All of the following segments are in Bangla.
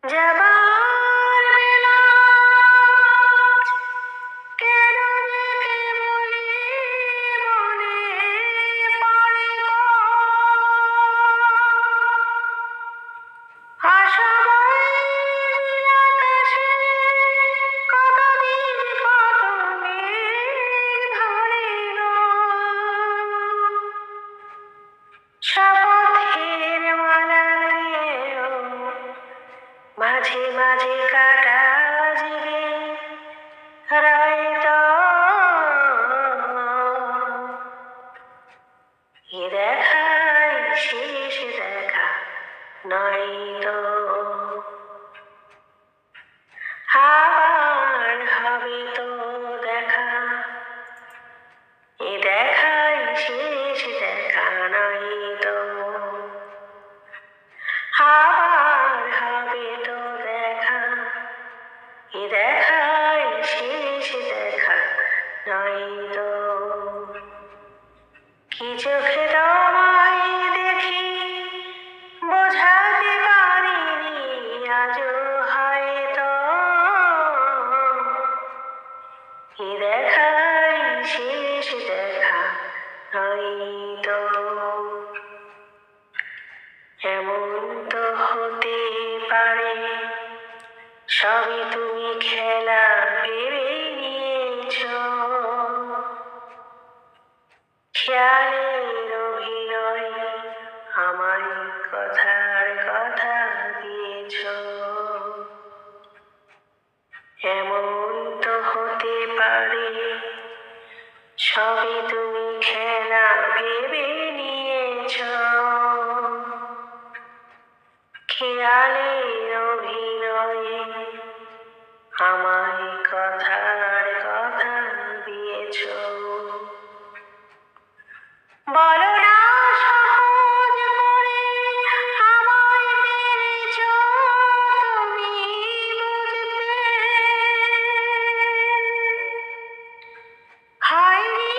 যাবার বেলা কেন যে কেবলি মনে পড়ে গো, অসময়ে নীলাকাশে কতদিন কত মেঘ ধরে গো, শপথের মালা দিয়েও মাঝে মাঝে কাটা জিরে হয়তো এ দেখাই শেষ দেখা নয়তো আবার হবে তো দেখা, এ দেখাই শেষ দেখা নয়তো আবার হবে তো দেখা, এ দেখাই শেষ দেখা নয়তো। কি চোখে তোমায় দেখি বোঝাতে পারিনি আজও হয়তো, এ দেখাই শেষ দেখা নয়তো। এমন তো হতে পারে সবই তুমি খেলা ভেবে নিয়েছ, খেয়ালের অভিনয় আমায় কথার কথা দিয়েছ। এমন তো হতে পারে সবই তুমি খেলা ভেবে নিয়েছ, খেয়ালের অভিনয়ে আমায় কথার কথা দিয়েছ। বলো না সহজ করে আমায় পেরেছ তুমি বুঝতে, হয়নি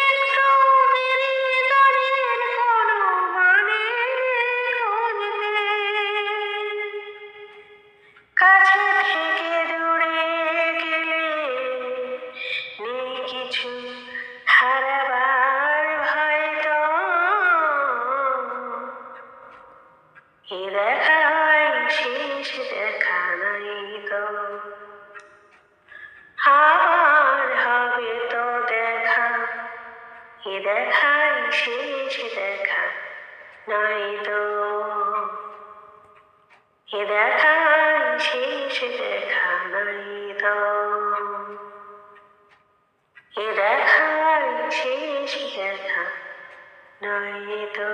একটু বিনোদনের কোনো মানে খুঁজতে, কাছে থেকে দূরে গেলে নেই কিছু হারাবার হয়তো, এ দেখাই শেষ দেখা নয়তো আবার হবে তো দেখা, এ দেখাই শেষ দেখা নয়তো, এ দেখাই শেষ দেখা নয়তো, এ দেখাই শেষ দেখা নয়তো।